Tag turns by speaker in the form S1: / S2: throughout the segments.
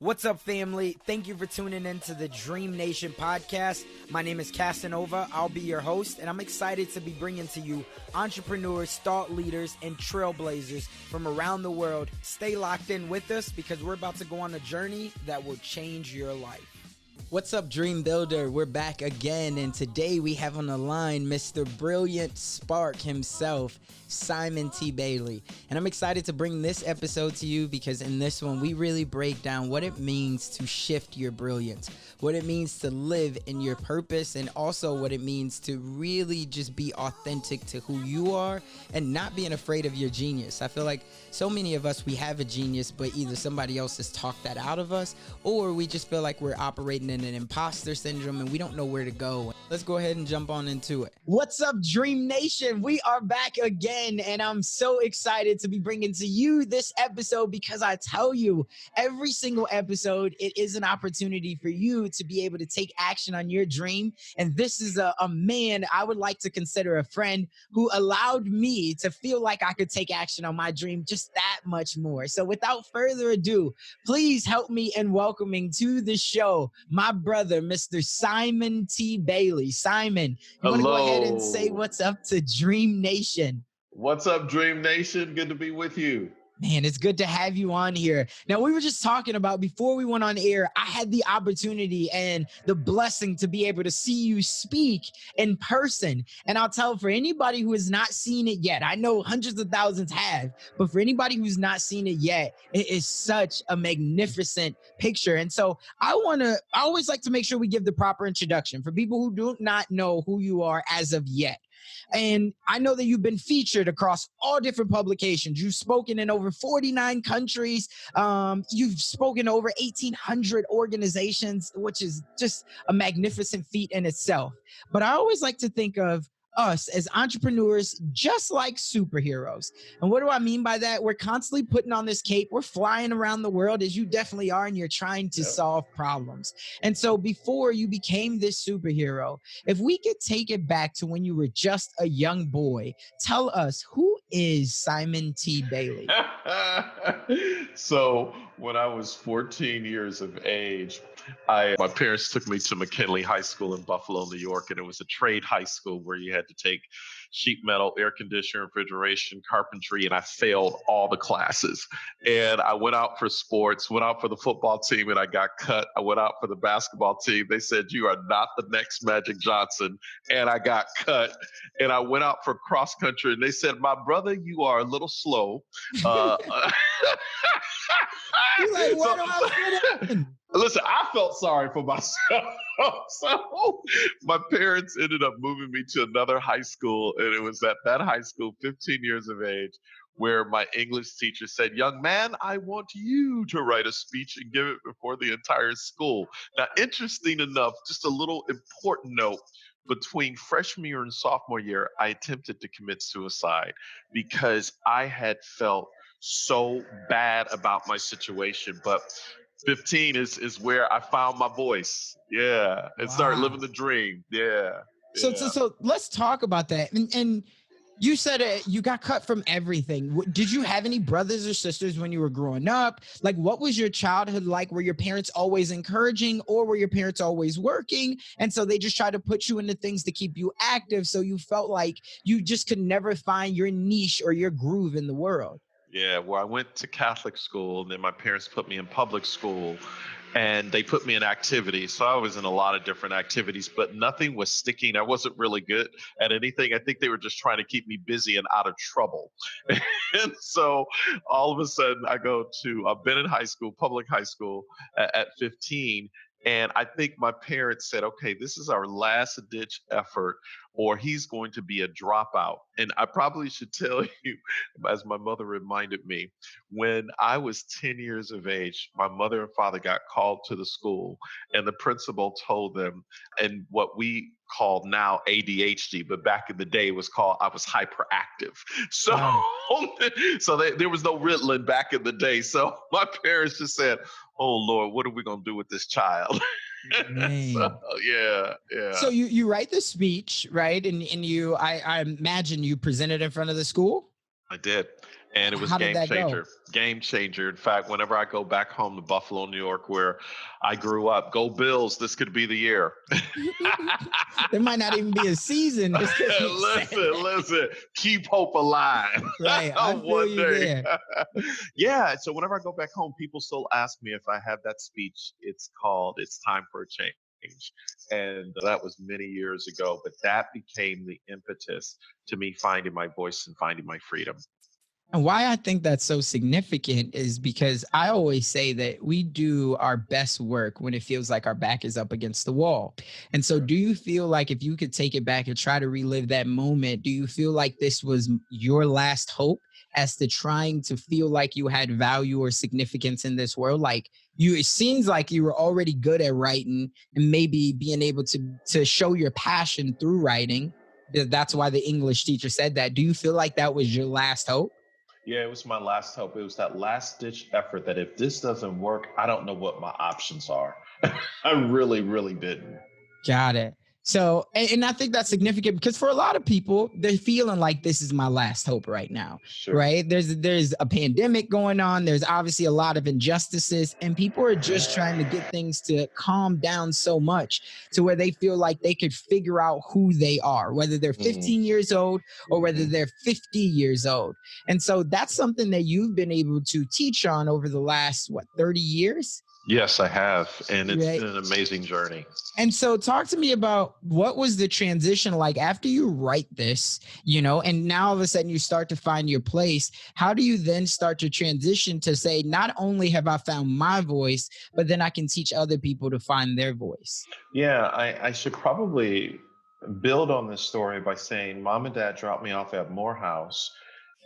S1: What's up, family? Thank you for tuning in to the DreamNation podcast. My name is Casanova. I'll be your host, and I'm excited to be bringing to you entrepreneurs, thought leaders, and trailblazers from around the world. Stay locked in with us because we're about to go on a journey that will change your life. What's up, Dream Builder? We're back again, and today we have on the line Mr. Brilliant Spark himself, Simon T. Bailey. And I'm excited to bring this episode to you because in this one, we really break down what it means to shift your brilliance, what it means to live in your purpose, and also what it means to really just be authentic to who you are and not being afraid of your genius. I feel like so many of us, we have a genius, but either somebody else has talked that out of us, or we just feel like we're operating in an imposter syndrome and we don't know where to go. Let's go ahead and jump on into it. What's up, Dream Nation? We are back again, and I'm so excited to be bringing to you this episode because I tell you, every single episode, it is an opportunity for you to be able to take action on your dream. And this is a man I would like to consider a friend who allowed me to feel like I could take action on my dream just that much more. So without further ado, please help me in welcoming to the show my brother, Mr. Simon T. Bailey. Simon, you want to go ahead and say what's up to Dream Nation?
S2: What's up, Dream Nation? Good to be with you.
S1: Man, it's good to have you on here. Now, we were just talking about before we went on air, I had the opportunity and the blessing to be able to see you speak in person. And I'll tell for anybody who has not seen it yet, I know hundreds of thousands have, but for anybody who's not seen it yet, it is such a magnificent picture. And so I always like to make sure we give the proper introduction for people who do not know who you are as of yet. And I know that you've been featured across all different publications. You've spoken in over 49 countries. You've spoken to over 1,800 organizations, which is just a magnificent feat in itself. But I always like to think of us as entrepreneurs just like superheroes. And what do I mean by that? We're constantly putting on this cape. We're flying around the world, as you definitely are, and you're trying to solve problems. And so before you became this superhero, if we could take it back to when you were just a young boy, tell us, who is Simon T. Bailey?
S2: So when I was 14 years of age, my parents took me to McKinley High School in Buffalo, New York, and it was a trade high school where you had to take sheet metal, air conditioning, refrigeration, carpentry, and I failed all the classes. And I went out for sports, went out for the football team, and I got cut. I went out for the basketball team. They said, "You are not the next Magic Johnson," and I got cut. And I went out for cross country, and they said, "My brother, you are a little slow."
S1: You're like, what do I do?
S2: Listen, I felt sorry for myself. So my parents ended up moving me to another high school. And it was at that high school, 15 years of age, where my English teacher said, "Young man, I want you to write a speech and give it before the entire school." Now, interesting enough, just a little important note, between freshman year and sophomore year, I attempted to commit suicide because I had felt so bad about my situation. But 15 is where I found my voice. Yeah. And started living the dream. Yeah.
S1: So let's talk about that. And you said you got cut from everything. Did you have any brothers or sisters when you were growing up? Like, what was your childhood like? Were your parents always encouraging, or were your parents always working? And so they just tried to put you into things to keep you active, so you felt like you just could never find your niche or your groove in the world.
S2: Yeah, well, I went to Catholic school, and then my parents put me in public school, and they put me in activities. So I was in a lot of different activities, but nothing was sticking. I wasn't really good at anything. I think they were just trying to keep me busy and out of trouble. And so all of a sudden I've been in high school, public high school at 15. And I think my parents said, "Okay, this is our last ditch effort, or he's going to be a dropout." And I probably should tell you, as my mother reminded me, when I was 10 years of age, my mother and father got called to the school, and the principal told them, and what we call now ADHD, but back in the day it was called, I was hyperactive. So, there was no Ritalin back in the day. So my parents just said, "Oh Lord, what are we gonna do with this child?" So, yeah.
S1: So you write the speech, right? And I imagine you presented in front of the school.
S2: I did. And it was
S1: How did that go?
S2: game changer. In fact, whenever I go back home to Buffalo, New York, where I grew up, go Bills, this could be the year.
S1: There might not even be a season. This could be said.
S2: Listen, keep hope alive.
S1: Right. I feel
S2: One
S1: you
S2: day.
S1: there.
S2: Yeah. So whenever I go back home, people still ask me if I have that speech. It's called It's Time for a Change. And that was many years ago, but that became the impetus to me finding my voice and finding my freedom.
S1: And why I think that's so significant is because I always say that we do our best work when it feels like our back is up against the wall. And so, do you feel like if you could take it back and try to relive that moment, do you feel like this was your last hope as to trying to feel like you had value or significance in this world? Like, it seems like you were already good at writing and maybe being able to show your passion through writing. That's why the English teacher said that. Do you feel like that was your last hope?
S2: Yeah, it was my last hope. It was that last ditch effort that if this doesn't work, I don't know what my options are. I really, really didn't.
S1: Got it. So, and I think that's significant because for a lot of people, they're feeling like this is my last hope right now,
S2: Sure.
S1: right? There's a pandemic going on. There's obviously a lot of injustices, and people are just trying to get things to calm down so much to where they feel like they could figure out who they are, whether they're
S2: Mhm.
S1: 15 years old or whether
S2: Mhm.
S1: they're 50 years old. And so that's something that you've been able to teach on over the last, what, 30 years?
S2: Yes, I have. And it's
S1: Right.
S2: been an amazing journey.
S1: And so talk to me about what was the transition like after you write this, and now all of a sudden you start to find your place. How do you then start to transition to say, not only have I found my voice, but then I can teach other people to find their voice?
S2: Yeah, I should probably build on this story by saying mom and dad dropped me off at Morehouse,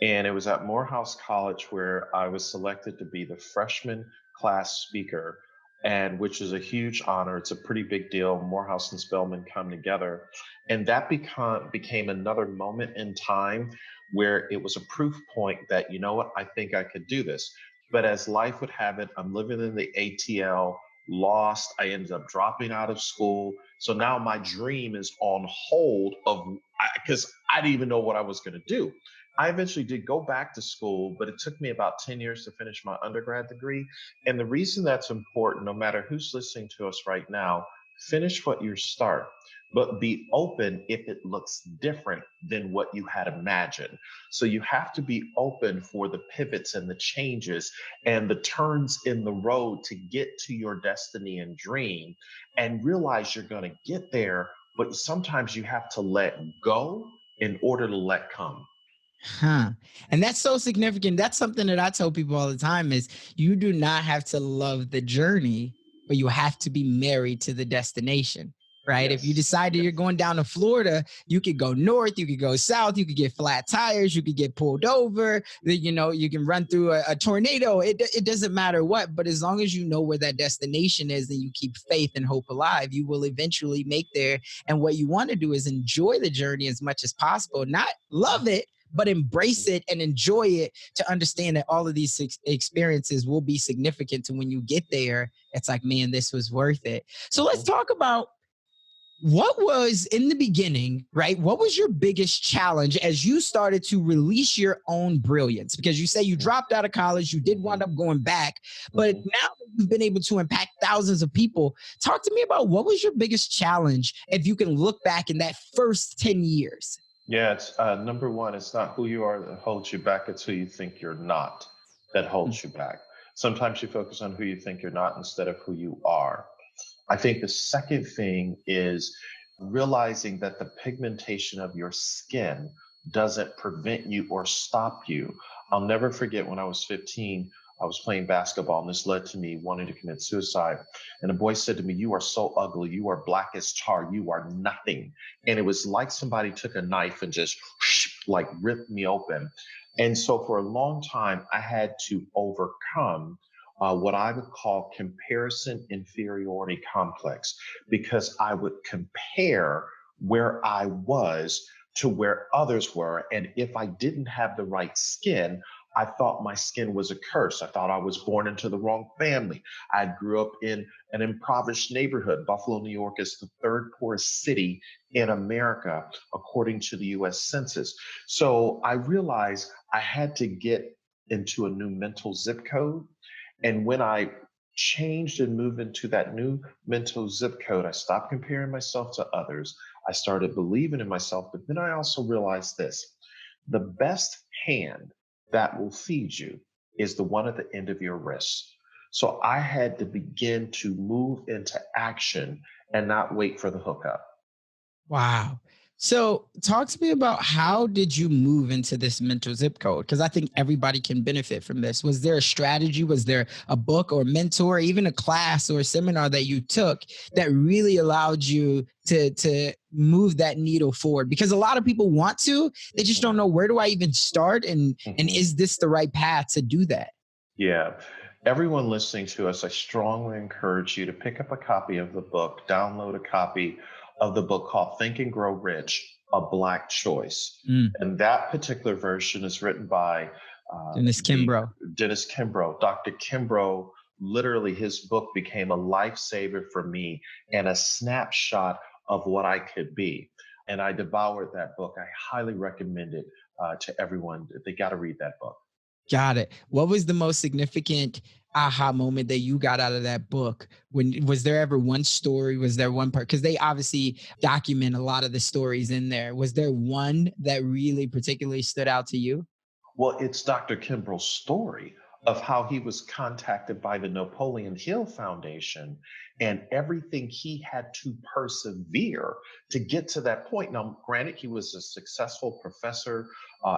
S2: and it was at Morehouse College where I was selected to be the freshman class speaker, and which is a huge honor. It's a pretty big deal. Morehouse and Spelman come together, and that became another moment in time where it was a proof point that you know what, I think I could do this. But as life would have it, I'm living in the ATL, lost. I ended up dropping out of school. So now my dream is on hold of because I didn't even know what I was going to do. I eventually did go back to school, but it took me about 10 years to finish my undergrad degree. And the reason that's important, no matter who's listening to us right now, finish what you start, but be open if it looks different than what you had imagined. So you have to be open for the pivots and the changes and the turns in the road to get to your destiny and dream, and realize you're going to get there, but sometimes you have to let go in order to let come.
S1: Huh. And that's so significant. That's something that I tell people all the time is you do not have to love the journey, but you have to be married to the destination. Right. If you
S2: Yes.
S1: decided you're
S2: Yes.
S1: going down to Florida, you could go north, you could go south, you could get flat tires, you could get pulled over, you can run through a tornado. It doesn't matter what, but as long as you know where that destination is and you keep faith and hope alive, you will eventually make there. And what you want to do is enjoy the journey as much as possible, not love it, but embrace it and enjoy it to understand that all of these experiences will be significant to when you get there. It's like, man, this was worth it. So let's
S2: Mhm.
S1: talk about what was in the beginning, right? What was your biggest challenge as you started to release your own brilliance? Because you say you dropped out of college, you did wind
S2: Mhm.
S1: up going back, but
S2: Mhm.
S1: now that you've been able to impact thousands of people, talk to me about what was your biggest challenge if you can look back in that first 10 years.
S2: Yeah, it's number one, it's not who you are that holds you back, it's who you think you're not that holds you back. Sometimes you focus on who you think you're not instead of who you are. I think the second thing is realizing that the pigmentation of your skin doesn't prevent you or stop you. I'll never forget when I was 15, I was playing basketball, and this led to me wanting to commit suicide. And a boy said to me, "You are so ugly. You are black as tar. You are nothing." And it was like somebody took a knife and just like ripped me open. And so for a long time, I had to overcome what I would call comparison inferiority complex, because I would compare where I was to where others were. And if I didn't have the right skin, I thought my skin was a curse. I thought I was born into the wrong family. I grew up in an impoverished neighborhood. Buffalo, New York is the third poorest city in America, according to the US Census. So I realized I had to get into a new mental zip code. And when I changed and moved into that new mental zip code, I stopped comparing myself to others. I started believing in myself, but then I also realized this: the best hand that will feed you is the one at the end of your wrist. So I had to begin to move into action and not wait for the hookup.
S1: Wow. So talk to me about how did you move into this mental zip code? Because I think everybody can benefit from this. Was there a strategy? Was there a book or mentor, even a class or a seminar that you took that really allowed you to move that needle forward? Because a lot of people want to, they just don't know, where do I even start, and
S2: Mhm.
S1: is this the right path to do that?
S2: Yeah. Everyone listening to us, I strongly encourage you to pick up a copy of the book, download a copy of the book called Think and Grow Rich, A Black Choice.
S1: Mm.
S2: And that particular version is written by
S1: Dennis
S2: the
S1: Kimbrough.
S2: Dennis Kimbrough. Dr. Kimbrough, literally, his book became a lifesaver for me and a snapshot of what I could be. And I devoured that book. I highly recommend it to everyone. They got to read that book.
S1: Got it. What was the most significant aha moment that you got out of that book? When was there ever one story? Was there one part? Because they obviously document a lot of the stories in there. Was there one that really particularly stood out to you?
S2: Well, it's Dr. Kimbrough's story of how he was contacted by the Napoleon Hill Foundation and everything he had to persevere to get to that point. Now, granted, he was a successful professor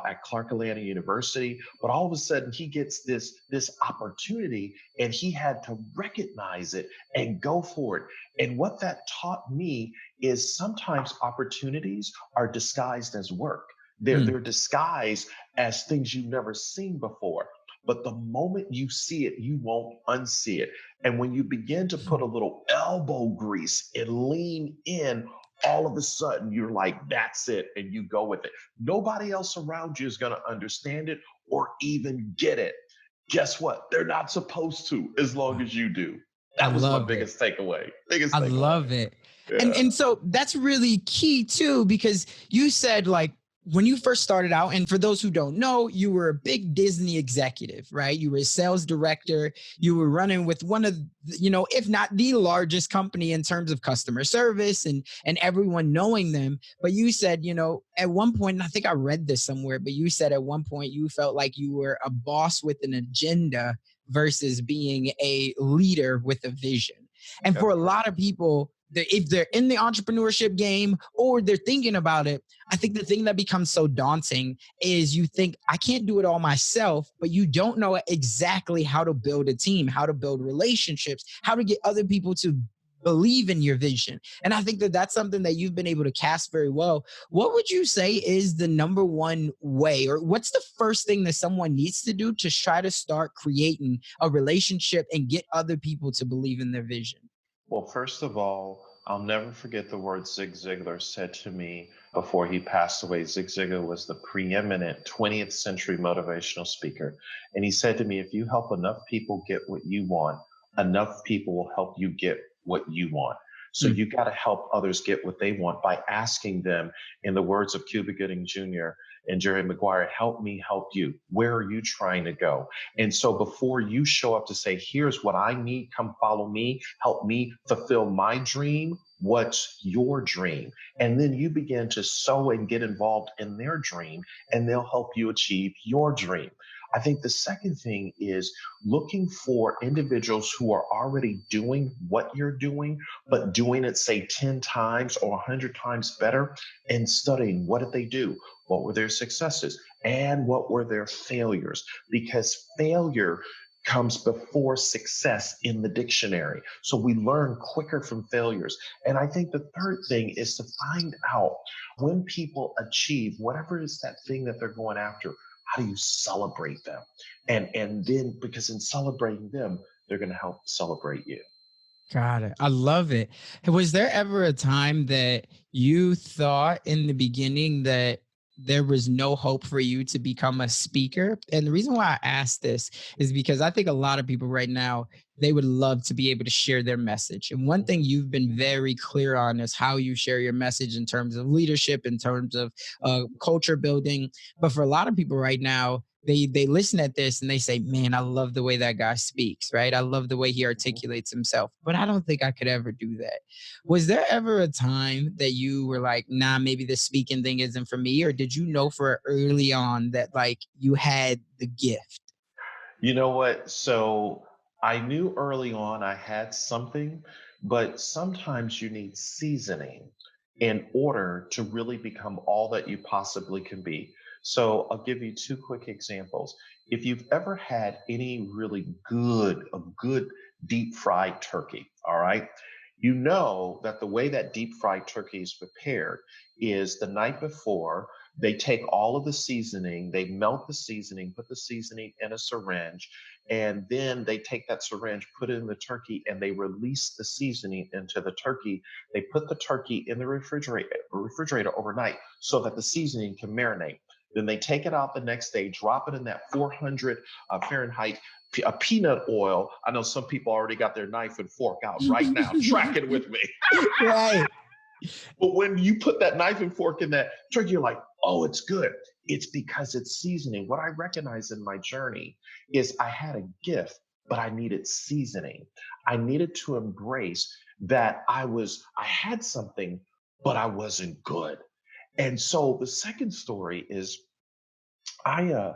S2: at Clark Atlanta University, but all of a sudden he gets this opportunity and he had to recognize it and go for it. And what that taught me is sometimes opportunities are disguised as work.
S1: Mm.
S2: They're disguised as things you've never seen before. But the moment you see it, you won't unsee it. And when you begin to put a little elbow grease and lean in, all of a sudden you're like, that's it. And you go with it. Nobody else around you is going to understand it or even get it. Guess what? They're not supposed to, as long as you do.
S1: I
S2: That was my
S1: love it.
S2: biggest takeaway. Biggest
S1: I
S2: takeaway.
S1: love it. And
S2: Yeah.
S1: and so that's really key too, because you said, like, when you first started out, and for those who don't know, you were a big Disney executive, right? You were a sales director. You were running with one of, if not the largest company in terms of customer service and everyone knowing them. But you said, at one point, and I think I read this somewhere, but you said at one point you felt like you were a boss with an agenda versus being a leader with a vision. And for
S2: That's
S1: a
S2: correct.
S1: lot of people, if they're in the entrepreneurship game or they're thinking about it, I think the thing that becomes so daunting is you think, I can't do it all myself, but you don't know exactly how to build a team, how to build relationships, how to get other people to believe in your vision. And I think that that's something that you've been able to cast very well. What would you say is the number one way, or what's the first thing that someone needs to do to try to start creating a relationship and get other people to believe in their vision?
S2: Well, first of all, I'll never forget the words Zig Ziglar said to me before he passed away. Zig Ziglar was the preeminent 20th century motivational speaker. And he said to me, if you help enough people get what you want, enough people will help you get what you want. So
S1: Mm.
S2: you got to help others get what they want by asking them, in the words of Cuba Gooding Jr. and Jerry Maguire, help me help you. Where are you trying to go? And so before you show up to say, here's what I need, come follow me, help me fulfill my dream, what's your dream? And then you begin to sow and get involved in their dream, and they'll help you achieve your dream. I think the second thing is looking for individuals who are already doing what you're doing, but doing it, say, 10 times or 100 times better, and studying what did they do? What were their successes? And what were their failures? Because failure comes before success in the dictionary. So we learn quicker from failures. And I think the third thing is to find out when people achieve whatever is that thing that they're going after, how do you celebrate them? And then, because in celebrating them, they're going to help celebrate you.
S1: Got it. I love it. Was there ever a time that you thought in the beginning that there was no hope for you to become a speaker? And the reason why I ask this is because I think a lot of people right now, they would love to be able to share their message. And one thing you've been very clear on is how you share your message in terms of leadership, in terms of culture building. But for a lot of people right now, they listen at this and they say, "Man, I love the way that guy speaks, right? I love the way he
S2: Mhm.
S1: articulates himself, but I don't think I could ever do that." Was there ever a time that you were like, "Nah, maybe the speaking thing isn't for me," or did you know for early on that like you had the gift?
S2: You know what? So I knew early on I had something, but sometimes you need seasoning in order to really become all that you possibly can be. So I'll give you two quick examples. If you've ever had any really a good deep fried turkey, all right, you know that the way that deep fried turkey is prepared is the night before. They take all of the seasoning, they melt the seasoning, put the seasoning in a syringe, and then they take that syringe, put it in the turkey, and they release the seasoning into the turkey. They put the turkey in the refrigerator overnight so that the seasoning can marinate. Then they take it out the next day, drop it in that 400 Fahrenheit peanut oil. I know some people already got their knife and fork out right now. Track it with me.
S1: Right.
S2: But when you put that knife and fork in that turkey, you're like, oh, it's good. It's because it's seasoning. What I recognize in my journey is I had a gift, but I needed seasoning. I needed to embrace that I had something, but I wasn't good. And so the second story is I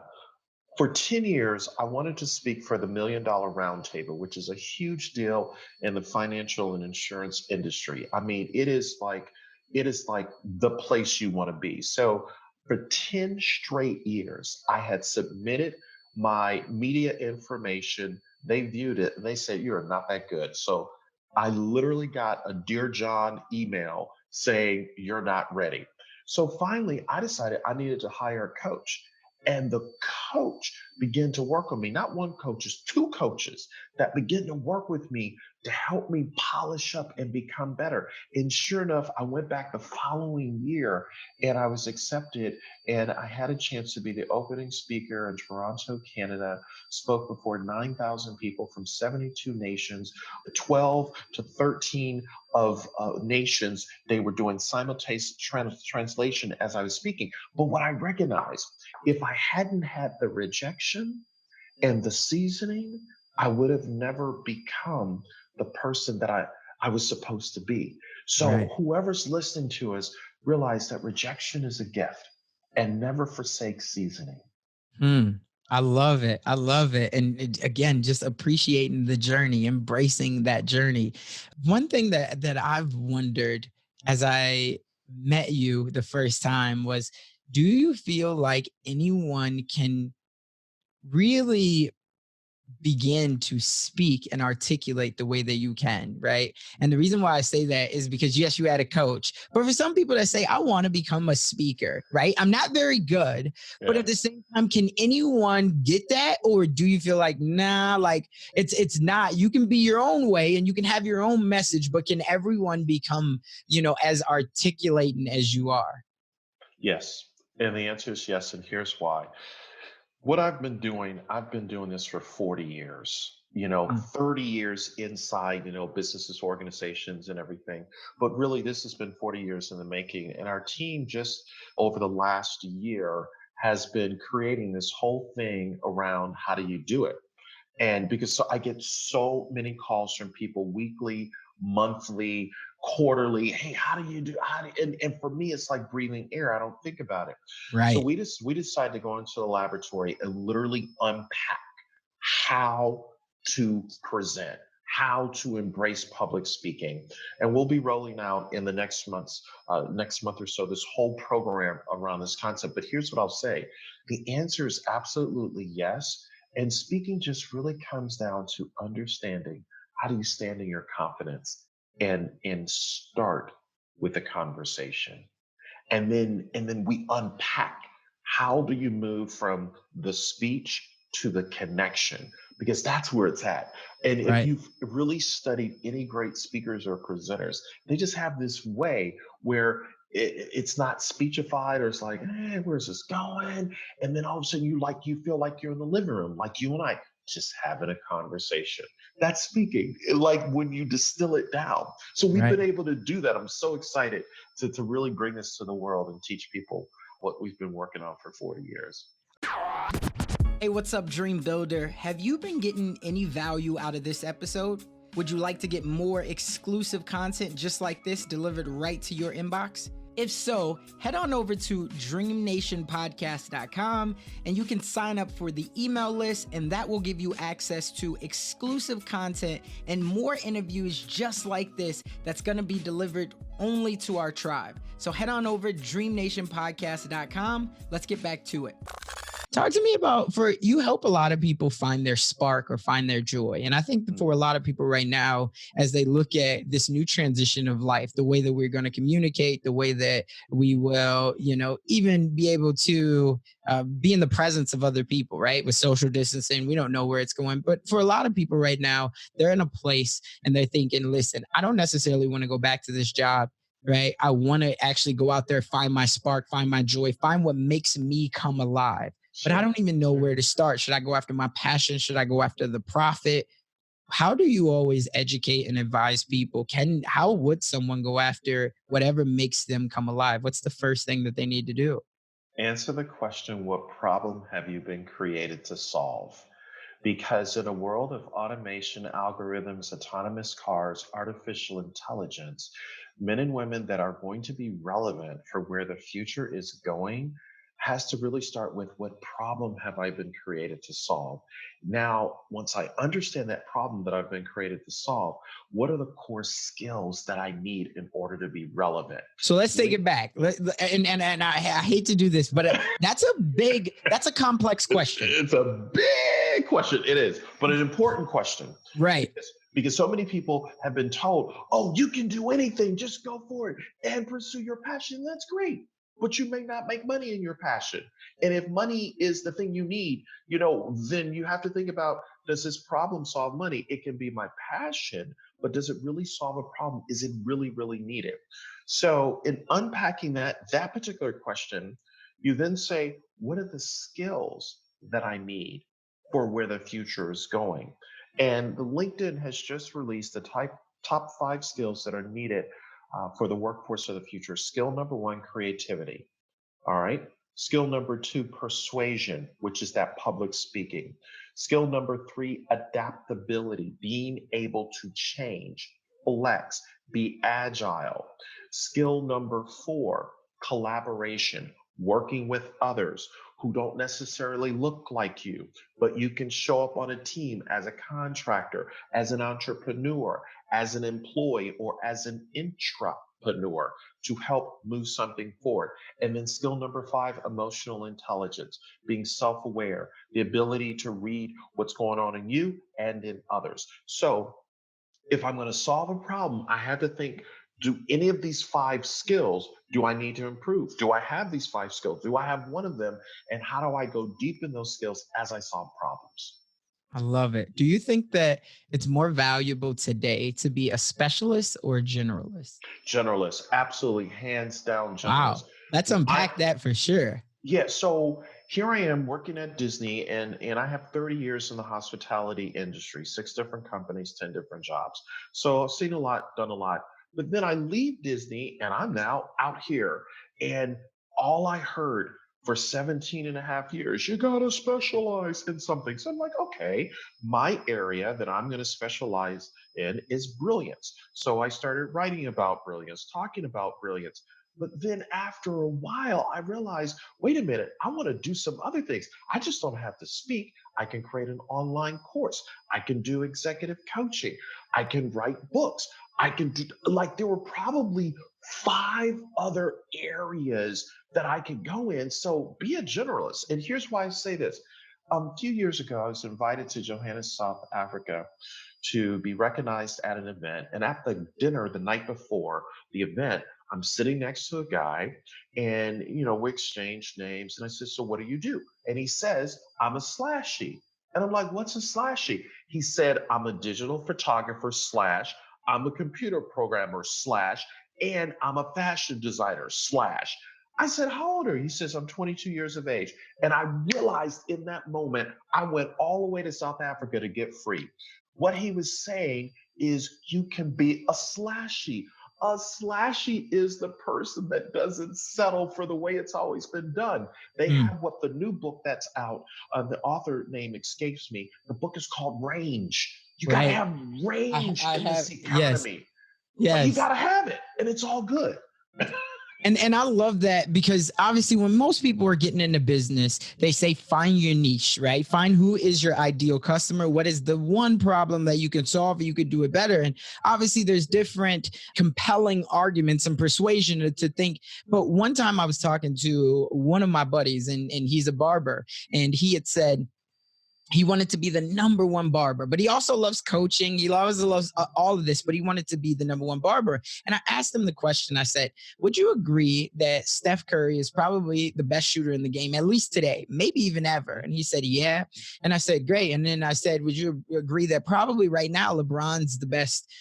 S2: for 10 years, I wanted to speak for the $1 Million Roundtable, which is a huge deal in the financial and insurance industry. I mean, it is like the place you want to be. So for 10 straight years, I had submitted my media information. They viewed it and they said, "You're not that good." So I literally got a Dear John email saying, "You're not ready." So finally, I decided I needed to hire a coach. And the coach began to work on me. Not one coach, just two coaches that began to work with me to help me polish up and become better. And sure enough, I went back the following year and I was accepted. And I had a chance to be the opening speaker in Toronto, Canada, spoke before 9,000 people from 72 nations, 12 to 13 of nations. They were doing simultaneous translation as I was speaking. But what I recognized, if I hadn't had the rejection and the seasoning, I would have never become the person that I was supposed to be. So,
S1: Right.
S2: whoever's listening to us, realize that rejection is a gift and never forsake seasoning.
S1: Hmm. I love it. I love it. And again, just appreciating the journey, embracing that journey. One thing that I've wondered as I met you the first time was, do you feel like anyone can really begin to speak and articulate the way that you can, right? And the reason why I say that is because yes, you had a coach, but for some people that say, I want to become a speaker, right? I'm not very good, but at the
S2: Yes.
S1: same time, can anyone get that? Or do you feel like, nah, like it's not, you can be your own way and you can have your own message, but can everyone become, as articulating as you are?
S2: Yes. And the answer is yes. And here's why. I've been doing this for 40 years,
S1: Mm.
S2: 30 years inside, businesses, organizations, and everything. But really, this has been 40 years in the making. And our team, just over the last year, has been creating this whole thing around how do you do it? And because I get so many calls from people weekly, monthly, quarterly. Hey, how do you do? And for me, it's like breathing air. I don't think about it. So
S1: Right.
S2: we decided to go into the laboratory and literally unpack how to present, how to embrace public speaking, and we'll be rolling out in the next month or so, this whole program around this concept. But here's what I'll say: the answer is absolutely yes. And speaking just really comes down to understanding how do you stand in your confidence and start with a conversation and then we unpack how do you move from the speech to the connection, because that's where it's at. And if
S1: Right.
S2: you've really studied any great speakers or presenters, they just have this way where it's not speechified, or it's like, hey, where's this going? And then all of a sudden you feel like you're in the living room, like you and I just having a conversation. That's speaking, like when you distill it down. So we've
S1: Right.
S2: been able to do that. I'm so excited to really bring this to the world and teach people what we've been working on for 40 years.
S1: Hey, what's up, Dream Builder? Have you been getting any value out of this episode? Would you like to get more exclusive content just like this delivered right to your inbox? If so, head on over to DreamNationPodcast.com and you can sign up for the email list, and that will give you access to exclusive content and more interviews just like this that's going to be delivered only to our tribe. So head on over to DreamNationPodcast.com. Let's get back to it. Talk to me about, you help a lot of people find their spark or find their joy. And I think for a lot of people right now, as they look at this new transition of life, the way that we're going to communicate, the way that we will, even be able to be in the presence of other people, right? With social distancing, we don't know where it's going. But for a lot of people right now, they're in a place and they're thinking, listen, I don't necessarily want to go back to this job. Right. I want to actually go out there, find my spark, find my joy, find what makes me come alive. But I don't even know where to start. Should I go after my passion? Should I go after the profit? How do you always educate and advise people? How would someone go after whatever makes them come alive? What's the first thing that they need to do?
S2: Answer the question, what problem have you been created to solve? Because in a world of automation, algorithms, autonomous cars, artificial intelligence, men and women that are going to be relevant for where the future is going has to really start with, what problem have I been created to solve? Now, once I understand that problem that I've been created to solve, what are the core skills that I need in order to be relevant?
S1: So let's take it back. And I hate to do this, but that's a complex question.
S2: It's a big question. It is, but an important question.
S1: Right.
S2: Because so many people have been told, oh, you can do anything, just go for it and pursue your passion. That's great. But you may not make money in your passion. And if money is the thing you need, then you have to think about, does this problem solve money? It can be my passion, but does it really solve a problem? Is it really, really needed? So in unpacking that particular question, you then say, what are the skills that I need for where the future is going? And LinkedIn has just released the top 5 skills that are needed for the workforce of the future. Skill number 1, creativity. All right. Skill number 2, persuasion, which is that public speaking. Skill number 3, adaptability, being able to change, flex, be agile. Skill number 4, collaboration, working with others who don't necessarily look like you, but you can show up on a team as a contractor, as an entrepreneur, as an employee, or as an intrapreneur to help move something forward. And then skill number 5, emotional intelligence, being self-aware, the ability to read what's going on in you and in others. So if I'm going to solve a problem, I have to think, do any of these 5 skills, do I need to improve? Do I have these 5 skills? Do I have one of them? And how do I go deep in those skills as I solve problems?
S1: I love it. Do you think that it's more valuable today to be a specialist or a generalist?
S2: Generalist, absolutely, hands down generalist.
S1: Wow. Let's unpack that for sure.
S2: Yeah, so here I am working at Disney, and I have 30 years in the hospitality industry, 6 different companies, 10 different jobs. So I've seen a lot, done a lot. But then I leave Disney and I'm now out here. And all I heard for 17 and a half years, you got to specialize in something. So I'm like, okay, my area that I'm going to specialize in is brilliance. So I started writing about brilliance, talking about brilliance. But then after a while, I realized, wait a minute, I want to do some other things. I just don't have to speak. I can create an online course. I can do executive coaching. I can write books. I can do, like, there were probably 5 other areas that I could go in. So be a generalist. And here's why I say this. A few years ago, I was invited to Johannesburg, South Africa, to be recognized at an event. And at the dinner the night before the event, I'm sitting next to a guy and, we exchanged names. And I said, so what do you do? And he says, I'm a slashy. And I'm like, what's a slashy? He said, I'm a digital photographer / I'm a computer programmer / and I'm a fashion designer slash. I said, how old are you? He says, I'm 22 years of age. And I realized in that moment, I went all the way to South Africa to get free. What he was saying is you can be a slashy. A slashy is the person that doesn't settle for the way it's always been done. They have what the new book that's out, the author name escapes me. The book is called Range. You got to
S1: Right.
S2: have range
S1: I
S2: in
S1: have,
S2: this
S1: yes,
S2: economy. But you
S1: yes.
S2: got to have it, and it's all good.
S1: And I love that, because obviously when most people are getting into business, they say find your niche, right? Find who is your ideal customer. What is the one problem that you can solve? You could do it better. And obviously there's different compelling arguments and persuasion to think. But one time I was talking to one of my buddies, and he's a barber, and he had said, he wanted to be the number one barber, but he also loves coaching. He loves all of this, but he wanted to be the number one barber. And I asked him the question. I said, would you agree that Steph Curry is probably the best shooter in the game, at least today, maybe even ever? And he said, yeah. And I said, great. And then I said, would you agree that probably right now LeBron's the best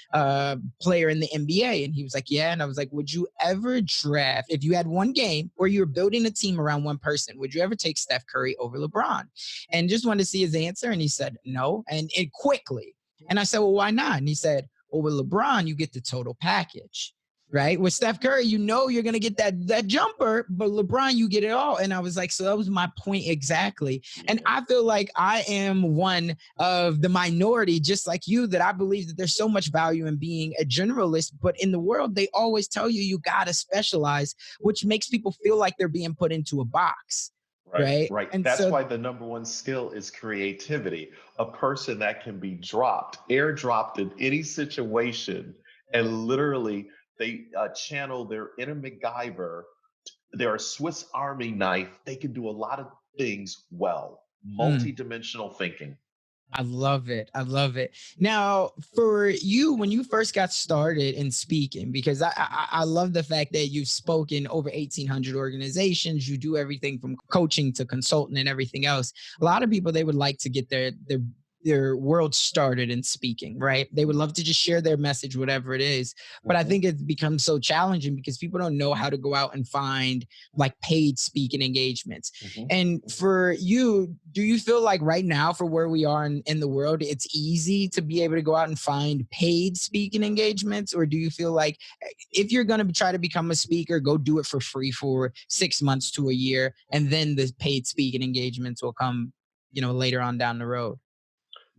S1: player in the NBA? And he was like, yeah. And I was like, would you ever draft, if you had one game where you were building a team around one person, would you ever take Steph Curry over LeBron? And just wanted to see his answer. And he said, no. And quickly. And I said, well, why not? And he said, well, with LeBron, you get the total package, right? With Steph Curry, you know you're going to get that jumper, but LeBron, you get it all. And I was like, so that was my point exactly. And I feel like I am one of the minority, just like you, that I believe that there's so much value in being a generalist. But in the world, they always tell you got to specialize, which makes people feel like they're being put into a box. Right.
S2: Right.
S1: And
S2: That's
S1: so,
S2: why the number one skill is creativity. A person that can be airdropped in any situation, and literally they channel their inner MacGyver. They're a Swiss Army knife. They can do a lot of things well. Multi-dimensional thinking.
S1: I love it. I love it. Now, for you, when you first got started in speaking, because I love the fact that you've spoken over 1,800 organizations, you do everything from coaching to consulting and everything else. A lot of people, they would like to get their world started in speaking, right? They would love to just share their message, whatever it is. But I think it's become so challenging because people don't know how to go out and find like paid speaking engagements. And for you, do you feel like right now, for where we are in the world, it's easy to be able to go out and find paid speaking engagements? Or do you feel like if you're going to try to become a speaker, go do it for free for 6 months to a year, and then the paid speaking engagements will come, later on down the road?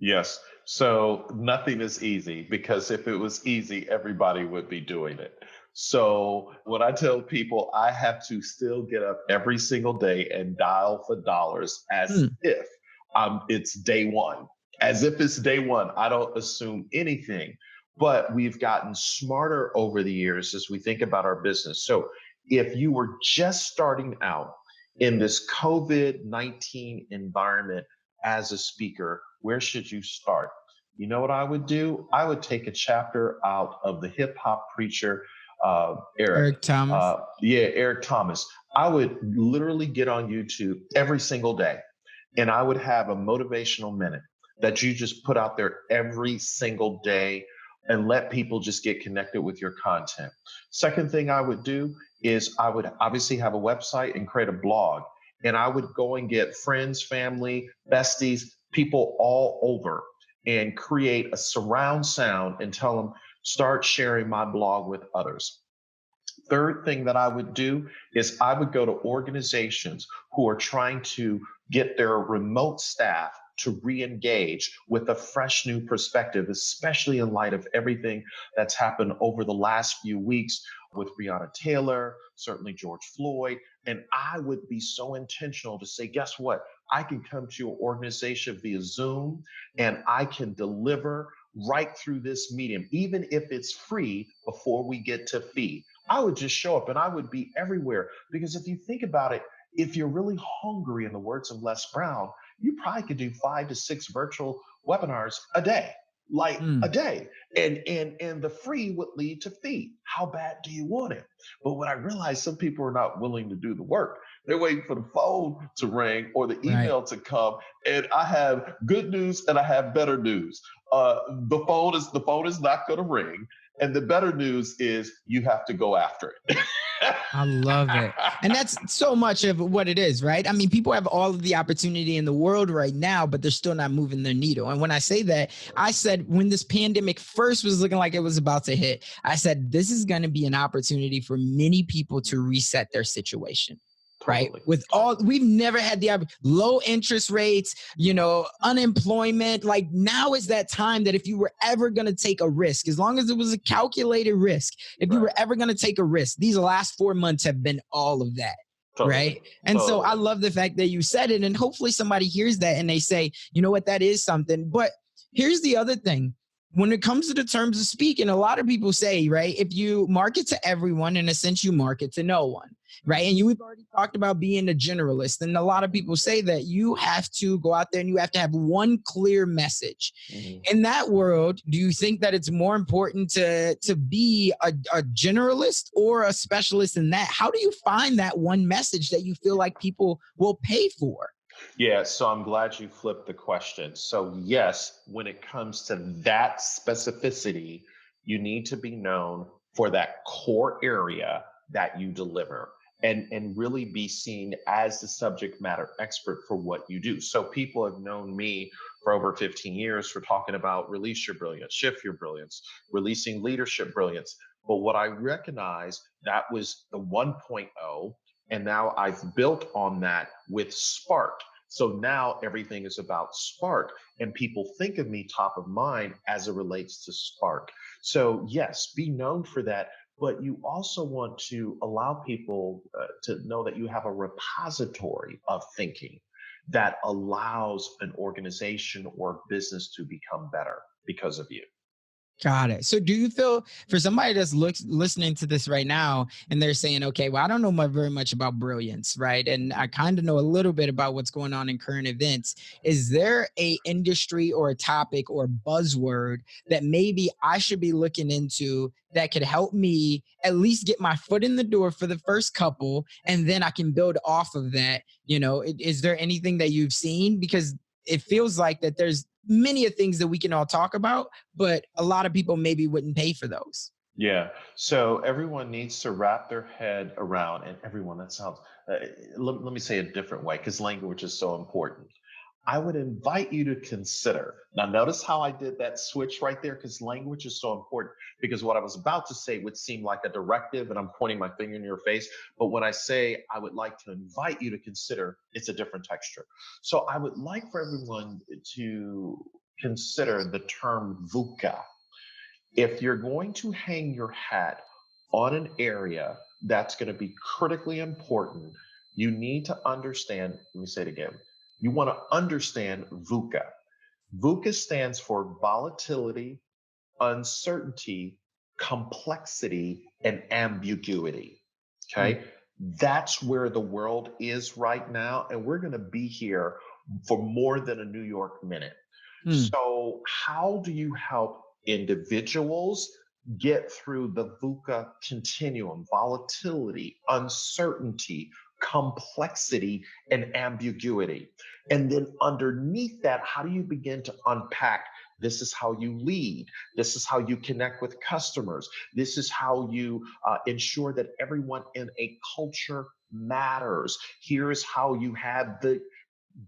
S2: Yes. So nothing is easy, because if it was easy, everybody would be doing it. So when I tell people I have to still get up every single day and dial for dollars as if it's day one, as if it's day one, I don't assume anything. But we've gotten smarter over the years as we think about our business. So if you were just starting out in this COVID-19 environment as a speaker, where should you start? You know what I would do? I would take a chapter out of the hip hop preacher, Eric.
S1: Eric Thomas.
S2: Eric Thomas. I would literally get on YouTube every single day, and I would have a motivational minute that you just put out there every single day and let people just get connected with your content. Second thing I would do is I would obviously have a website and create a blog. And I would go and get friends, family, besties, people all over, and create a surround sound and tell them, start sharing my blog with others. Third thing that I would do is I would go to organizations who are trying to get their remote staff to re-engage with a fresh new perspective, especially in light of everything that's happened over the last few weeks with Breonna Taylor, certainly George Floyd. And I would be so intentional to say, guess what? I can come to your organization via Zoom and I can deliver right through this medium, even if it's free before we get to fee. I would just show up and I would be everywhere. Because if you think about it, if you're really hungry, in the words of Les Brown, you probably could do 5 to 6 virtual webinars a day. like
S1: Mm.
S2: a day. And the free would lead to fee. How bad do you want it? But what I realized, some people are not willing to do the work. They're waiting for the phone to ring or the
S1: Right.
S2: email to come. And I have good news and I have better news. The phone is not going to ring, and the better news is you have to go after it.
S1: I love it. And that's so much of what it is, right? I mean, people have all of the opportunity in the world right now, but they're still not moving their needle. And when I say that, I said when this pandemic first was looking like it was about to hit, I said, this is going to be an opportunity for many people to reset their situation. Right.
S2: Totally.
S1: With all, we've never had the low interest rates, unemployment. Like now is that time that if you were ever going to take a risk, as long as it was a calculated risk, if you were
S2: Right.
S1: ever going to take a risk, these last 4 months have been all of that.
S2: Totally.
S1: Right. And so I
S2: Totally.
S1: love the fact that you said it, and hopefully somebody hears that and they say, you know what, that is something. But here's the other thing. When it comes to the terms of speaking, a lot of people say, right, if you market to everyone, in a sense, you market to no one, right? And we've already talked about being a generalist. And a lot of people say that you have to go out there and you have to have one clear message.
S2: Mhm.
S1: In that world, do you think that it's more important to be a generalist or a specialist in that? How do you find that one message that you feel like people will pay for?
S2: Yeah, so I'm glad you flipped the question. So, yes, when it comes to that specificity, you need to be known for that core area that you deliver, and really be seen as the subject matter expert for what you do. So, people have known me for over 15 years for talking about release your brilliance, shift your brilliance, releasing leadership brilliance. But what I recognize, that was the 1.0, and now I've built on that with Spark. So now everything is about Spark, and people think of me top of mind as it relates to Spark. So, yes, be known for that, but you also want to allow people to know that you have a repository of thinking that allows an organization or business to become better because of you.
S1: Got it. So do you feel, for somebody that's listening to this right now and they're saying, okay, well, I don't know very much about Brilliance, right? And I kind of know a little bit about what's going on in current events. Is there a industry or a topic or buzzword that maybe I should be looking into that could help me at least get my foot in the door for the first couple, and then I can build off of that? Is there anything that you've seen? Because it feels like that there's many of things that we can all talk about, but a lot of people maybe wouldn't pay for those.
S2: Yeah. So everyone needs to wrap their head around, and everyone, that sounds, let me say a different way because language is so important. I would invite you to consider. Now, notice how I did that switch right there, because language is so important. Because what I was about to say would seem like a directive and I'm pointing my finger in your face. But when I say I would like to invite you to consider, it's a different texture. So I would like for everyone to consider the term VUCA. If you're going to hang your hat on an area that's going to be critically important, you need to understand. Let me say it again. You want to understand VUCA. VUCA stands for volatility, uncertainty, complexity, and ambiguity.
S1: Mm,
S2: Okay. That's where the world is right now. And we're going to be here for more than a New York minute.
S1: mm,
S2: So, how do you help individuals get through the VUCA continuum: volatility, uncertainty, complexity, and ambiguity? And then underneath that, how do you begin to unpack? This is how you lead. This is how you connect with customers. This is how you ensure that everyone in a culture matters. Here is how you have the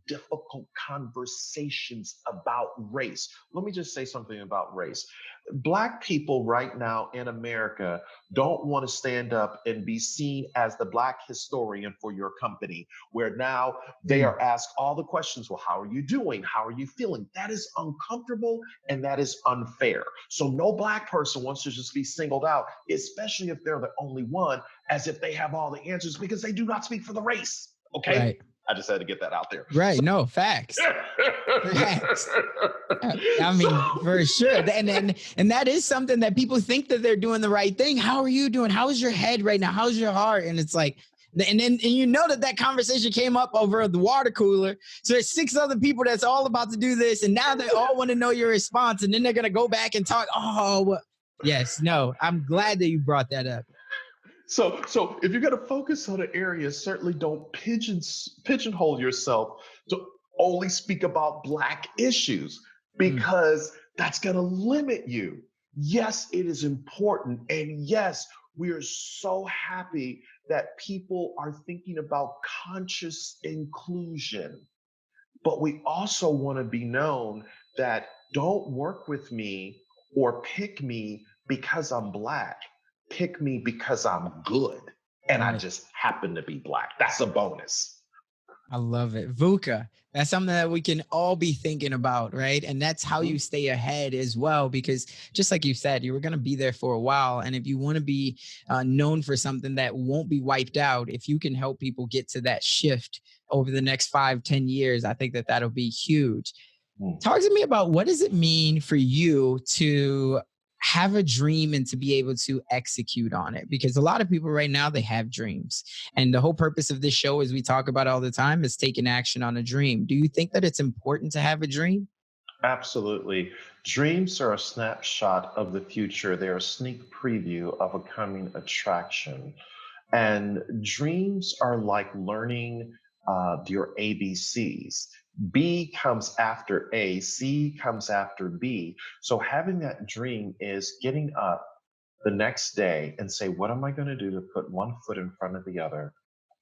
S2: difficult conversations about race. Let me just say something about race. Black people right now in America don't want to stand up and be seen as the Black historian for your company, where now they
S1: mm.
S2: are asked all the questions. Well, how are you doing? How are you feeling? That is uncomfortable and that is unfair. So no Black person wants to just be singled out, especially if they're the only one, as if they have all the answers, because they do not speak for the race. Okay.
S1: Right.
S2: I just had to get that out there.
S1: Right. No, facts. Facts. I mean,
S2: So,
S1: for sure. And that is something that people think that they're doing the right thing. How are you doing? How is your head right now? How's your heart? And it's like, And you know that conversation came up over the water cooler. So there's 6 other people that's all about to do this, and now they all want to know your response, and then they're gonna go back and talk. Oh, yes, no, I'm glad that you brought that up.
S2: So if you're going to focus on an area, certainly don't pigeonhole yourself to only speak about Black issues, because that's going to limit you. Yes, it is important. And yes, we are so happy that people are thinking about conscious inclusion. But we also want to be known that don't work with me or pick me because I'm Black. Pick me because I'm good and I just happen to be Black. That's a bonus.
S1: I love it. VUCA. That's something that we can all be thinking about, right? And that's how you stay ahead as well, because just like you said, you were going to be there for a while. And if you want to be known for something that won't be wiped out, if you can help people get to that shift over the next 5-10 years, I think that that'll be huge. Talk to me about, what does it mean for you to have a dream and to be able to execute on it? Because a lot of people right now, they have dreams. And the whole purpose of this show, as we talk about all the time, is taking action on a dream. Do you think that it's important to have a dream?
S2: Absolutely. Dreams are a snapshot of the future. They're a sneak preview of a coming attraction. And dreams are like learning your ABCs. B comes after A, C comes after B. So having that dream is getting up the next day and say, what am I going to do to put one foot in front of the other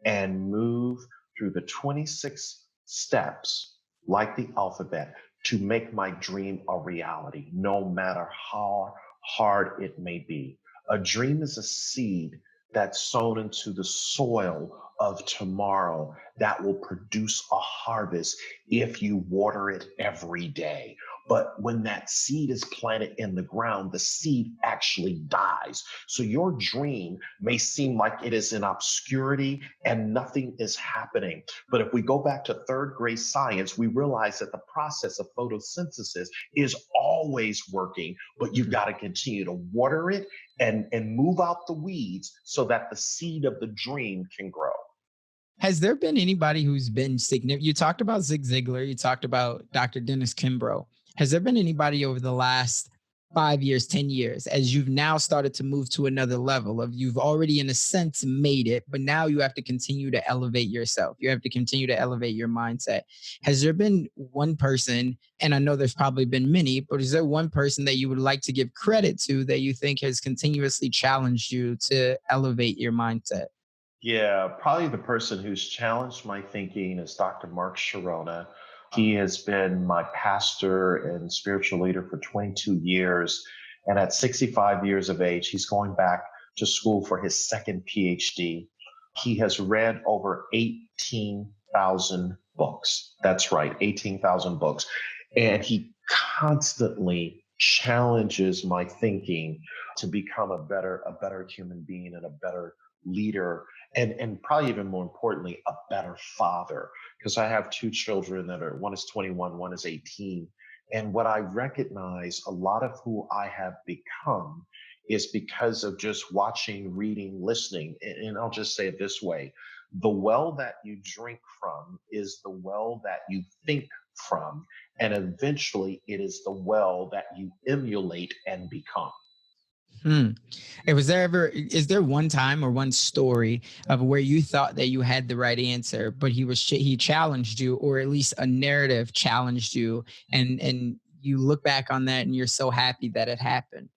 S2: and move through the 26 steps like the alphabet to make my dream a reality, no matter how hard it may be. A dream is a seed that's sown into the soil of tomorrow that will produce a harvest if you water it every day. But when that seed is planted in the ground, the seed actually dies. So your dream may seem like it is in obscurity and nothing is happening. But if we go back to third grade science, we realize that the process of photosynthesis is always working, but you've got to continue to water it and move out the weeds so that the seed of the dream can grow.
S1: Has there been anybody who's been significant? You talked about Zig Ziglar, you talked about Dr. Dennis Kimbrough. Has there been anybody over the last 5 years, 10 years, as you've now started to move to another level of, you've already in a sense made it, but now you have to continue to elevate yourself. You have to continue to elevate your mindset. Has there been one person, and I know there's probably been many, but is there one person that you would like to give credit to that you think has continuously challenged you to elevate your mindset?
S2: Yeah, probably the person who's challenged my thinking is Dr. Mark Sharona. He has been my pastor and spiritual leader for 22 years. And at 65 years of age, he's going back to school for his second PhD. He has read over 18,000 books. That's right, 18,000 books. And he constantly challenges my thinking to become a better human being and a better leader, and probably even more importantly, a better father. Because I have two children that are, one is 21, one is 18. And what I recognize, a lot of who I have become is because of just watching, reading, listening. And I'll just say it this way: the well that you drink from is the well that you think from. And eventually, it is the well that you emulate and become.
S1: Hmm. Is there one time or one story of where you thought that you had the right answer, but he challenged you, or at least a narrative challenged you, and you look back on that and you're so happy that it happened?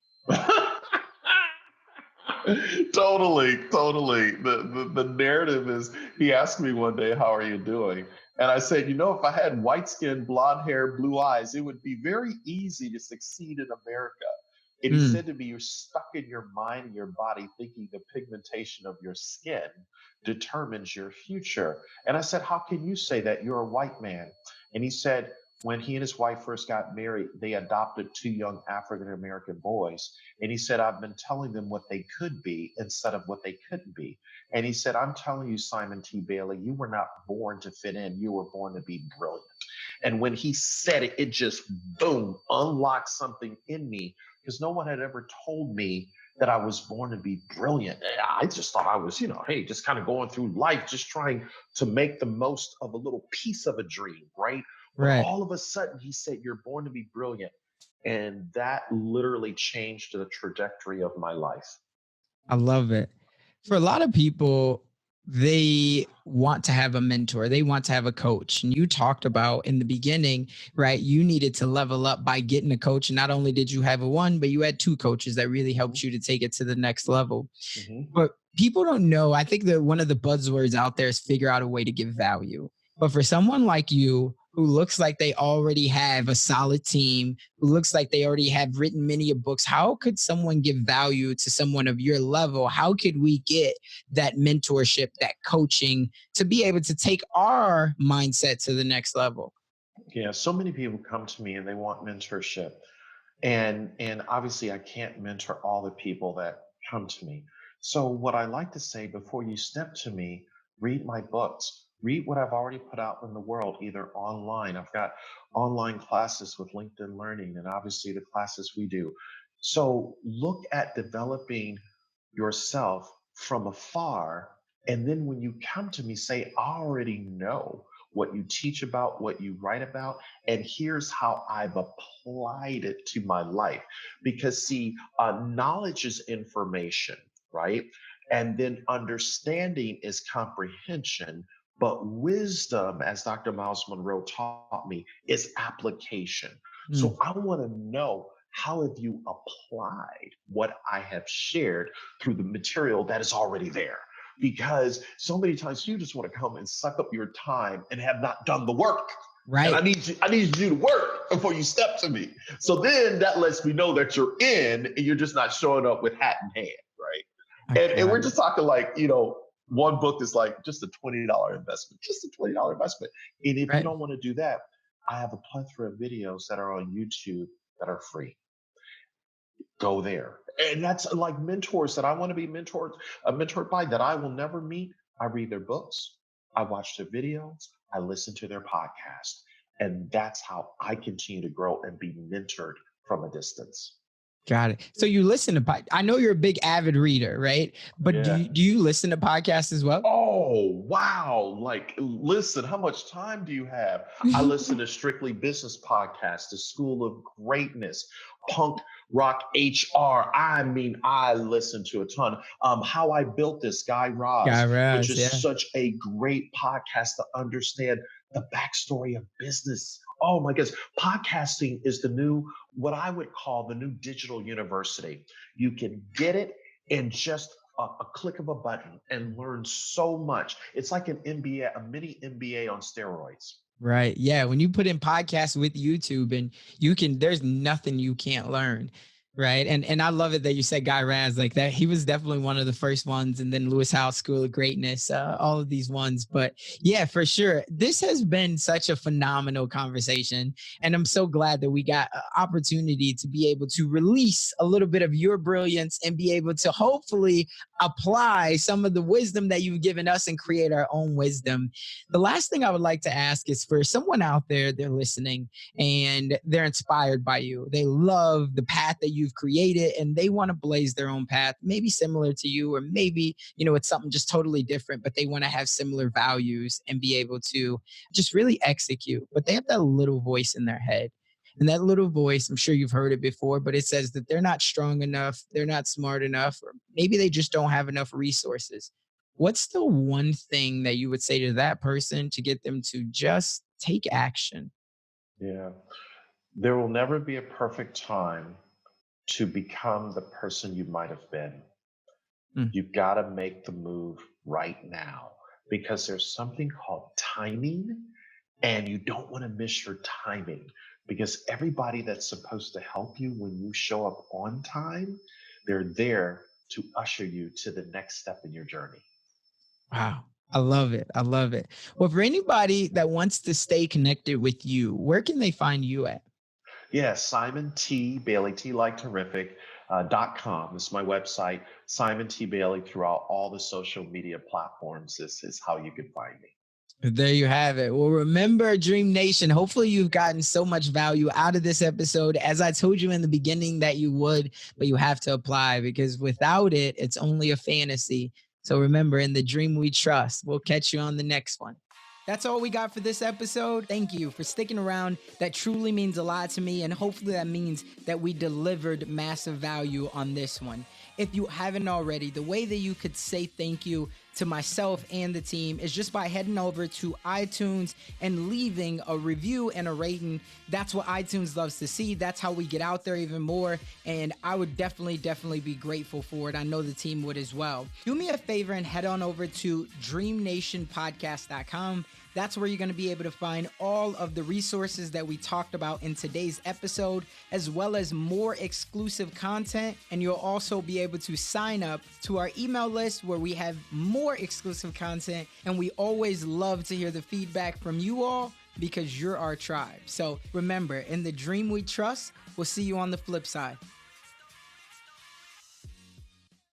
S2: Totally. The narrative is, he asked me one day, how are you doing? And I said, if I had white skin, blonde hair, blue eyes, it would be very easy to succeed in America. And he said to me, you're stuck in your mind and your body thinking the pigmentation of your skin determines your future. And I said, how can you say that? You're a white man. And he said, when he and his wife first got married, they adopted two young African American boys. And he said, I've been telling them what they could be instead of what they couldn't be. And he said, I'm telling you, Simon T. Bailey, you were not born to fit in. You were born to be brilliant. And when he said it, it just, boom, unlocked something in me, because no one had ever told me that I was born to be brilliant. I just thought I was, hey, just kind of going through life, just trying to make the most of a little piece of a dream, right? But
S1: Right.
S2: all of a sudden, he said, "You're born to be brilliant." And that literally changed the trajectory of my life.
S1: I love it. For a lot of people, they want to have a mentor, they want to have a coach. And you talked about in the beginning, right? You needed to level up by getting a coach. And not only did you have a one, but you had two coaches that really helped you to take it to the next level.
S2: Mm-hmm.
S1: But people don't know. I think that one of the buzzwords out there is figure out a way to give value. But for someone like you, who looks like they already have a solid team, who looks like they already have written many books, how could someone give value to someone of your level? How could we get that mentorship, that coaching to be able to take our mindset to the next level?
S2: Yeah, so many people come to me and they want mentorship. And obviously I can't mentor all the people that come to me. So what I like to say before you step to me, read my books, read what I've already put out in the world, either online. I've got online classes with LinkedIn Learning and obviously the classes we do. So look at developing yourself from afar. And then when you come to me, say, "I already know what you teach about, what you write about, and here's how I've applied it to my life." Because, see, knowledge is information, right? And then understanding is comprehension. But wisdom, as Dr. Miles Monroe taught me, is application.
S1: Mm,
S2: So I want to know, how have you applied what I have shared through the material that is already there? Because so many times you just want to come and suck up your time and have not done the work. And
S1: right.
S2: I need you to do the work before you step to me. So then that lets me know that you're in and you're just not showing up with hat in hand,
S1: I
S2: right? And
S1: got
S2: we're
S1: it.
S2: just talking like, one book is like just a $20 investment, just a $20 investment. And if you
S1: Right.
S2: don't want to do that, I have a plethora of videos that are on YouTube that are free. Go there. And that's like mentors that I want to be mentored by, that I will never meet. I read their books, I watch their videos, I listen to their podcast. And that's how I continue to grow and be mentored from a distance.
S1: Got it. So you listen to I know you're a big avid reader, right? But
S2: Yeah.
S1: do you listen to podcasts as well?
S2: Oh, wow. Like, listen, how much time do you have? I listen to Strictly Business Podcast, The School of Greatness, Punk Rock HR. I mean, I listen to a ton. How I Built This, Guy Raz,
S1: Guy
S2: which
S1: Raz,
S2: is
S1: yeah.
S2: such a great podcast to understand the backstory of business. Oh my goodness. Podcasting is the new, what I would call the new digital university. You can get it in just a click of a button and learn so much. It's like an MBA, a mini MBA on steroids.
S1: Right. Yeah. When you put in podcasts with YouTube and there's nothing you can't learn. Right. And I love it that you said Guy Raz like that. He was definitely one of the first ones. And then Lewis House School of Greatness, all of these ones. But yeah, for sure. This has been such a phenomenal conversation. And I'm so glad that we got an opportunity to be able to release a little bit of your brilliance and be able to hopefully apply some of the wisdom that you've given us and create our own wisdom. The last thing I would like to ask is for someone out there, they're listening and they're inspired by you. They love the path that you've created and they want to blaze their own path, maybe similar to you, or maybe, it's something just totally different, but they want to have similar values and be able to just really execute. But they have that little voice in their head. And that little voice, I'm sure you've heard it before, but it says that they're not strong enough, they're not smart enough, or maybe they just don't have enough resources. What's the one thing that you would say to that person to get them to just take action?
S2: Yeah. There will never be a perfect time to become the person you might have been.
S1: Mm,
S2: You've got to make the move right now, because there's something called timing, and you don't want to miss your timing, because everybody that's supposed to help you when you show up on time, they're there to usher you to the next step in your journey.
S1: wow. I love it. I love it. Well, for anybody that wants to stay connected with you, where can they find you at?
S2: Yeah, Simon T. Bailey, T like terrific, .com. This is my website. Simon T. Bailey throughout all the social media platforms is how you can find me.
S1: There you have it. Well, remember, Dream Nation, hopefully you've gotten so much value out of this episode, as I told you in the beginning that you would, but you have to apply, because without it, it's only a fantasy. So remember, in the dream we trust. We'll catch you on the next one. That's all we got for this episode. Thank you for sticking around. That truly means a lot to me, and hopefully that means that we delivered massive value on this one. If you haven't already, the way that you could say thank you to myself and the team is just by heading over to iTunes and leaving a review and a rating. That's what iTunes loves to see. That's how we get out there even more, and I would definitely be grateful for it. I know the team would as well. Do me a favor and head on over to DreamNationPodcast.com. That's where you're going to be able to find all of the resources that we talked about in today's episode, as well as more exclusive content. And you'll also be able to sign up to our email list where we have more exclusive content. And we always love to hear the feedback from you all, because you're our tribe. So remember, in the dream we trust, we'll see you on the flip side.